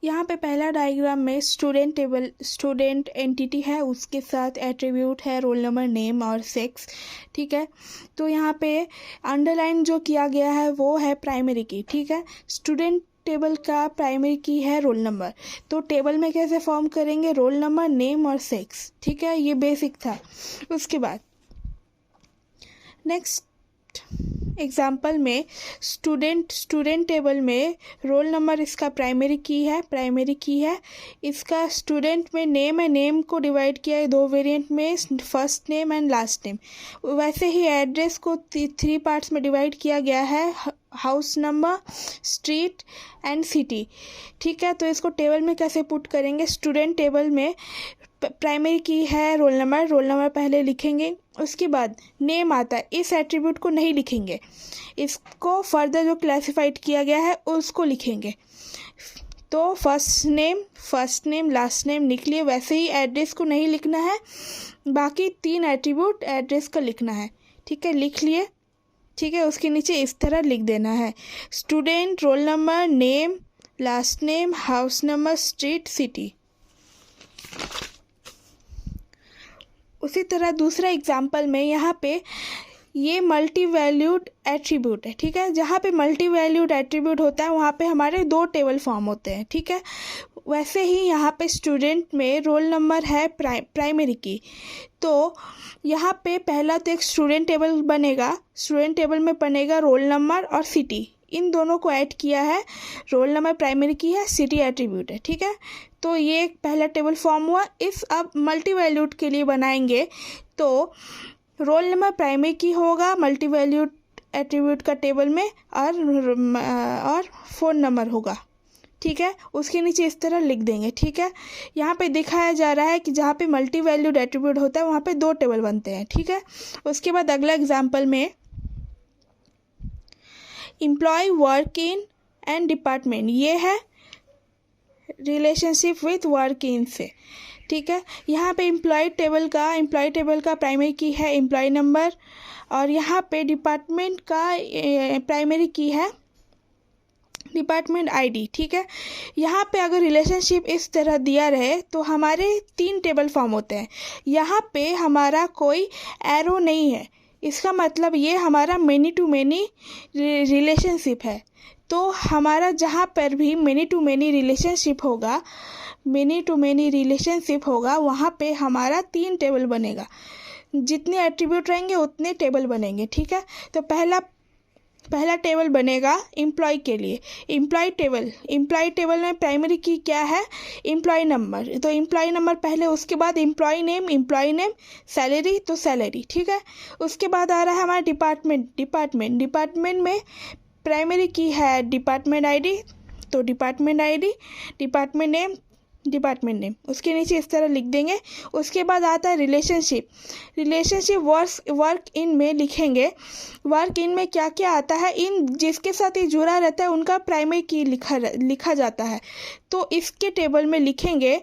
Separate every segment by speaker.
Speaker 1: यहाँ पे पहला डायग्राम में स्टूडेंट टेबल, स्टूडेंट एंटिटी है, उसके साथ एट्रीब्यूट है रोल नंबर, नेम और सेक्स। ठीक है, तो यहाँ पे अंडरलाइन जो किया गया है वो है प्राइमरी की। ठीक है, स्टूडेंट टेबल का प्राइमरी की है रोल नंबर, तो टेबल में कैसे फॉर्म करेंगे, रोल नंबर, नेम और सेक्स। ठीक है, ये बेसिक था। उसके बाद नेक्स्ट एग्जाम्पल में स्टूडेंट टेबल में रोल नंबर इसका प्राइमरी की है। इसका स्टूडेंट में नेम है, नेम को डिवाइड किया है दो वेरिएंट में, first name and last name. वैसे ही एड्रेस को 3 पार्ट्स में डिवाइड किया गया है, house number, street and city. ठीक है, तो इसको टेबल में कैसे पुट करेंगे, स्टूडेंट टेबल में प्राइमरी की है रोल नंबर पहले लिखेंगे, उसके बाद नेम आता है, इस एट्रीब्यूट को नहीं लिखेंगे, इसको फर्दर जो क्लासिफाइड किया गया है उसको लिखेंगे। तो फर्स्ट नेम लास्ट नेम लिख लिए। वैसे ही एड्रेस को नहीं लिखना है, बाकी 3 एट्रीब्यूट एड्रेस का लिखना है। ठीक है, लिख लिए। ठीक है, उसके नीचे इस तरह लिख देना है, student, roll number, name, last name, house number, street, city. उसी तरह दूसरा एग्जाम्पल में यहाँ पे ये मल्टी वैल्यूड एट्रीब्यूट है। ठीक है, जहाँ पे मल्टी वैल्यूड एट्रीब्यूट होता है वहाँ पे हमारे 2 टेबल फॉर्म होते हैं। ठीक है, वैसे ही यहाँ पे स्टूडेंट में रोल नंबर है प्राइमरी की, तो यहाँ पे पहला तो एक स्टूडेंट टेबल बनेगा, स्टूडेंट टेबल में बनेगा रोल नंबर और सिटी, इन दोनों को ऐड किया है। रोल नंबर प्राइमरी की है, सिटी एट्रीब्यूट है। ठीक है, तो ये एक पहला टेबल फॉर्म हुआ। इस अब मल्टी वैल्यूड के लिए बनाएंगे तो रोल नंबर प्राइमरी की होगा मल्टी वैल्यूड एट्रीब्यूट का टेबल में, और फ़ोन नंबर होगा। ठीक है, उसके नीचे इस तरह लिख देंगे। ठीक है, यहाँ पे दिखाया जा रहा है कि जहाँ पे मल्टी वैल्यूड एट्रीब्यूट होता है वहाँ पे 2 टेबल बनते हैं। ठीक है, उसके बाद अगला एग्जाम्पल में employ, work in and department, ये है रिलेशनशिप विथ वर्क इन से। ठीक है, यहाँ पे एम्प्लॉय टेबल का प्राइमरी की है एम्प्लॉय नंबर, और यहाँ पे डिपार्टमेंट का प्राइमरी की है डिपार्टमेंट आईडी। ठीक है, यहाँ पे अगर रिलेशनशिप इस तरह दिया रहे तो हमारे 3 टेबल फॉर्म होते हैं। यहाँ पे हमारा कोई एरो नहीं है, इसका मतलब ये हमारा मेनी टू मेनी रिलेशनशिप है। तो हमारा जहाँ पर भी मेनी टू मेनी रिलेशनशिप होगा वहाँ पे हमारा 3 टेबल बनेगा, जितने एट्रीब्यूट रहेंगे उतने टेबल बनेंगे। ठीक है, तो पहला टेबल बनेगा एम्प्लॉय के लिए, एम्प्लॉय टेबल में प्राइमरी की क्या है, एम्प्लॉय नंबर, तो एम्प्लॉय नंबर पहले, उसके बाद एम्प्लॉय नेम, सैलरी तो सैलरी। ठीक है, उसके बाद आ रहा है हमारा डिपार्टमेंट में प्राइमरी की है डिपार्टमेंट आईडी, तो डिपार्टमेंट आईडी, डिपार्टमेंट नेम, उसके नीचे इस तरह लिख देंगे। उसके बाद आता है रिलेशनशिप वर्क इन में लिखेंगे। वर्क इन में क्या क्या आता है, इन जिसके साथ ये जुड़ा रहता है उनका प्राइमरी की लिखा जाता है। तो इसके टेबल में लिखेंगे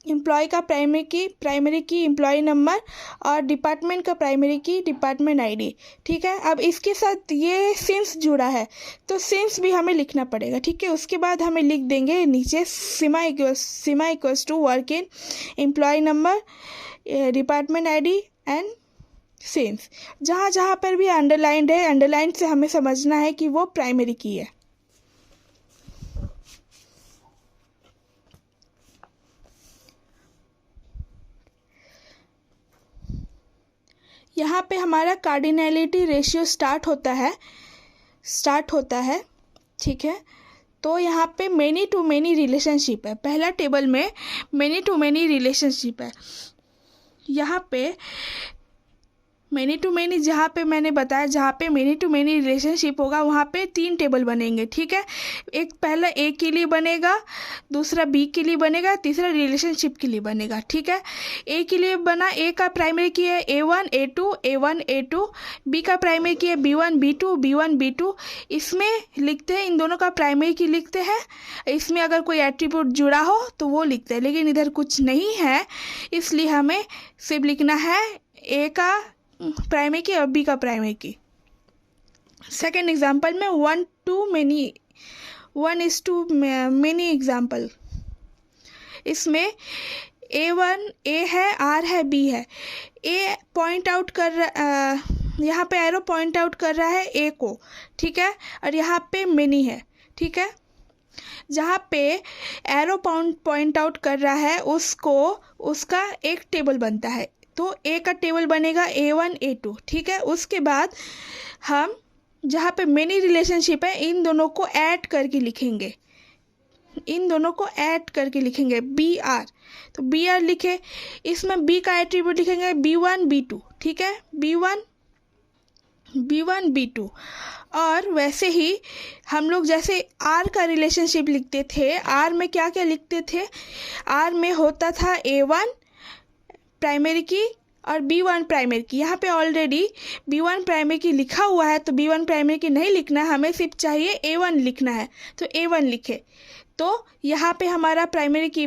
Speaker 1: एम्प्लॉय का प्राइमरी की एम्प्लॉय नंबर, और डिपार्टमेंट का प्राइमरी की डिपार्टमेंट आईडी। ठीक है, अब इसके साथ ये सिंस जुड़ा है तो सिंस भी हमें लिखना पड़ेगा। ठीक है, उसके बाद हमें लिख देंगे नीचे sigma equals to work in employee number, department ID and since. जहाँ पर भी अंडरलाइंड है, अंडरलाइन से हमें समझना है कि वो प्राइमरी की है। यहाँ पे हमारा कार्डिनैलिटी रेशियो स्टार्ट होता है। ठीक है, तो यहाँ पे मेनी टू मेनी रिलेशनशिप है, पहला टेबल में मेनी टू मेनी रिलेशनशिप है। यहाँ पे मेनी टू मेनी, जहाँ पे मैंने बताया जहाँ पे मेनी टू मेनी रिलेशनशिप होगा वहाँ पे 3 टेबल बनेंगे। ठीक है, एक पहला ए के लिए बनेगा, दूसरा बी के लिए बनेगा, तीसरा रिलेशनशिप के लिए बनेगा। ठीक है, ए के लिए बना, ए का प्राइमरी की है A1 A2, बी का प्राइमरी की है B1 B2, इसमें लिखते हैं, इन दोनों का प्राइमरी की लिखते हैं। इसमें अगर कोई एट्रीब्यूट जुड़ा हो तो वो लिखते हैं, लेकिन इधर कुछ नहीं है इसलिए हमें सिर्फ लिखना है ए का प्राइमरी की और बी का प्राइमरी की। सेकेंड एग्जाम्पल में 1:2 मेनी एग्जाम्पल। इसमें A1 A है, R है, B है। A पॉइंट आउट कर यहाँ पे एरो पॉइंट आउट कर रहा है A को, ठीक है, और यहाँ पे मेनी है, ठीक है। जहाँ पे एरो पॉइंट आउट कर रहा है उसको उसका एक टेबल बनता है, तो A का टेबल बनेगा A1 A2, ठीक है। उसके बाद हम जहाँ पे मेनी रिलेशनशिप है इन दोनों को ऐड करके लिखेंगे, इन दोनों को ऐड करके लिखेंगे BR। तो BR लिखे, इसमें B का एट्रीब्यूट लिखेंगे B1 B2, ठीक है, B1 B2। और वैसे ही हम लोग जैसे R का रिलेशनशिप लिखते थे, R में क्या क्या लिखते थे, R में होता था A1 प्राइमरी की और B1 प्राइमरी की। यहाँ पे ऑलरेडी B1 प्राइमरी की लिखा हुआ है, तो B1 प्राइमरी की नहीं लिखना है, हमें सिर्फ चाहिए A1 लिखना है, तो A1 लिखे। तो यहाँ पे हमारा प्राइमरी की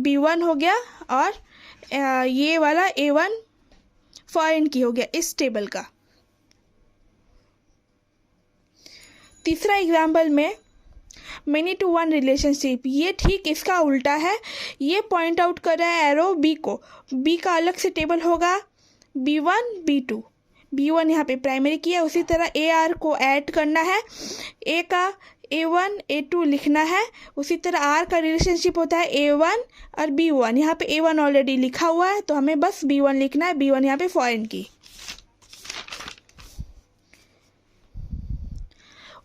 Speaker 1: B1 हो गया और ये वाला A1 फॉरेन की हो गया इस टेबल का। तीसरा एग्जाम्पल में मेनी टू वन रिलेशनशिप, ये ठीक इसका उल्टा है। ये पॉइंट आउट कर रहा है एरो B को, B का अलग से टेबल होगा B1 B2। B1 यहाँ पे प्राइमरी की है, उसी तरह AR को ऐड करना है, A का A1 A2 लिखना है। उसी तरह R का रिलेशनशिप होता है A1 और B1। यहाँ पे A1 ऑलरेडी लिखा हुआ है, तो हमें बस B1 लिखना है, B1 यहाँ पे फॉरेन की।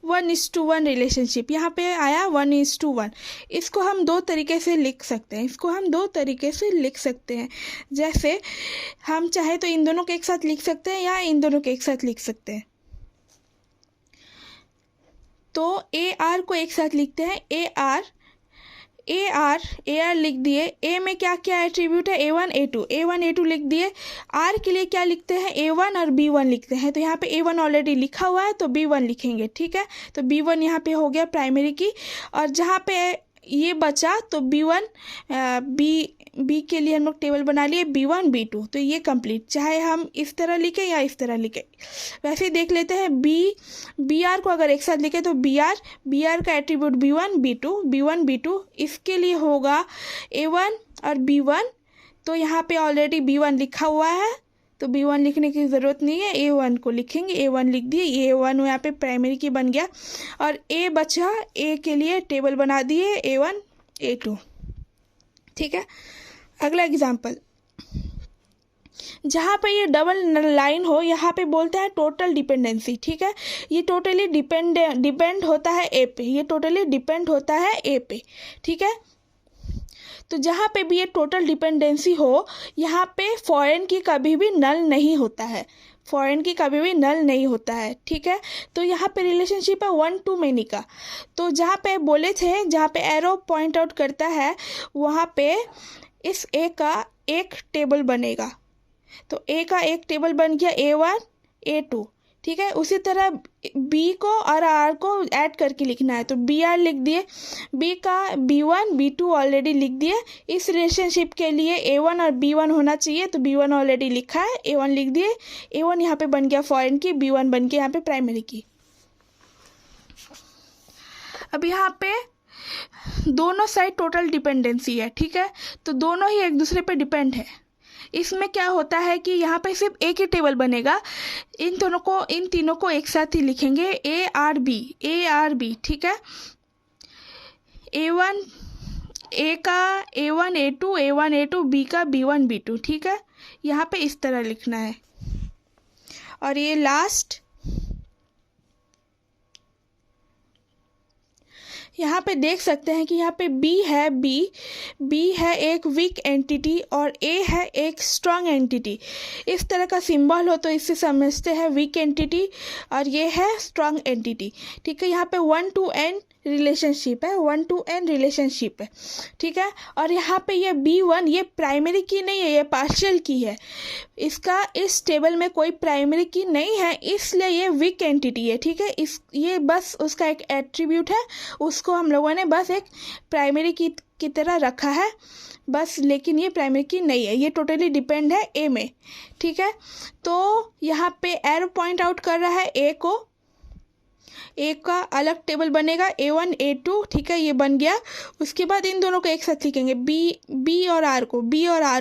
Speaker 1: 1:1 रिलेशनशिप, यहाँ पे आया 1:1। इसको हम दो तरीके से लिख सकते हैं, इसको हम दो तरीके से लिख सकते हैं। जैसे हम चाहे तो इन दोनों के एक साथ लिख सकते हैं या इन दोनों के एक साथ लिख सकते हैं। तो AR को एक साथ लिखते हैं, AR लिख दिए। A में क्या क्या एट्रीब्यूट है, A1 A2 लिख दिए। R के लिए क्या लिखते हैं, A1 और B1 लिखते हैं। तो यहाँ पे A1 ऑलरेडी लिखा हुआ है, तो B1 लिखेंगे, ठीक है। तो B1 यहाँ पे हो गया प्राइमरी की, और जहाँ पे ये बचा तो B1 B के लिए हम लोग टेबल बना लिए B1 B2। तो ये कंप्लीट, चाहे हम इस तरह लिखें या इस तरह लिखें। वैसे ही देख लेते हैं, BR को अगर एक साथ लिखे तो BR का एट्रीब्यूट B1 B2, इसके लिए होगा A1 और B1। तो यहाँ पे ऑलरेडी B1 लिखा हुआ है, तो B1 लिखने की ज़रूरत नहीं है, A1 को लिखेंगे। A1 लिख दिए, A1 यहाँ पे प्राइमरी की बन गया, और A बचा, A के लिए टेबल बना दिए A1 A2, ठीक है। अगला एग्जाम्पल, जहाँ पे ये डबल लाइन हो, यहाँ पे बोलते हैं टोटल डिपेंडेंसी, ठीक है। ये टोटली डिपेंड होता है A पे, ये टोटली डिपेंड होता है A पे, ठीक है। तो जहाँ पे भी ये टोटल डिपेंडेंसी हो, यहाँ पे फॉरेन की कभी भी नल नहीं होता है, फॉरेन की कभी भी नल नहीं होता है, ठीक है। तो यहाँ पे रिलेशनशिप है 1 to many का। तो जहाँ पे बोले थे, जहाँ पे एरो पॉइंट आउट करता है, वहाँ पे इस A का एक टेबल बनेगा। तो A का एक टेबल बन गया A1 A2, ठीक है। उसी तरह B को और R को ऐड करके लिखना है, तो BR लिख दिए। B का B1 B2 ऑलरेडी लिख दिए। इस रिलेशनशिप के लिए A1 और B1 होना चाहिए, तो B1 ऑलरेडी लिखा है, A1 लिख दिए। A1 यहाँ पे बन गया फॉरेन की, B1 बन के यहाँ पे प्राइमरी की। अब यहाँ पे दोनों साइड टोटल डिपेंडेंसी है, ठीक है। तो दोनों ही एक दूसरे पे डिपेंड है। इसमें क्या होता है कि यहाँ पे सिर्फ एक ही टेबल बनेगा, इन तीनों को एक साथ ही लिखेंगे, ARB, ठीक है। A का A1 A2 B का B1 B2, ठीक है। यहाँ पे इस तरह लिखना है। और ये लास्ट, यहाँ पे देख सकते हैं कि यहाँ पे B है एक वीक एंटिटी और A है एक स्ट्रॉन्ग एंटिटी। इस तरह का सिंबल हो तो इससे समझते हैं वीक एंटिटी और ये है स्ट्रॉन्ग एंटिटी, ठीक है। यहाँ पे 1 to n रिलेशनशिप है, 1 to n रिलेशनशिप है, ठीक है। और यहाँ पे ये B1 ये प्राइमरी की नहीं है, ये पार्शियल की है। इसका इस टेबल में कोई प्राइमरी की नहीं है, इसलिए ये वीक एंटिटी है, ठीक है। ये बस उसका एक एट्रीब्यूट है, उसको हम लोगों ने बस एक प्राइमरी की तरह रखा है बस, लेकिन ये प्राइमरी की नहीं है, ये टोटली डिपेंड है A में, ठीक है। तो यहाँ पे एरो पॉइंट आउट कर रहा है A को, ए का अलग टेबल बनेगा, A1 A2, ठीक है, ये बन गया। उसके बाद इन दोनों को एक साथ लिखेंगे, बी और आर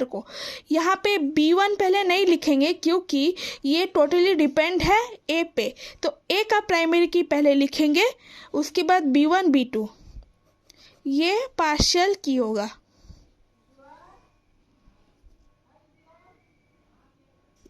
Speaker 1: को। यहाँ पे B1 पहले नहीं लिखेंगे क्योंकि ये टोटली डिपेंड है ए पे, तो ए का प्राइमरी की पहले लिखेंगे, उसके बाद B1 B2, ये पार्शियल की होगा।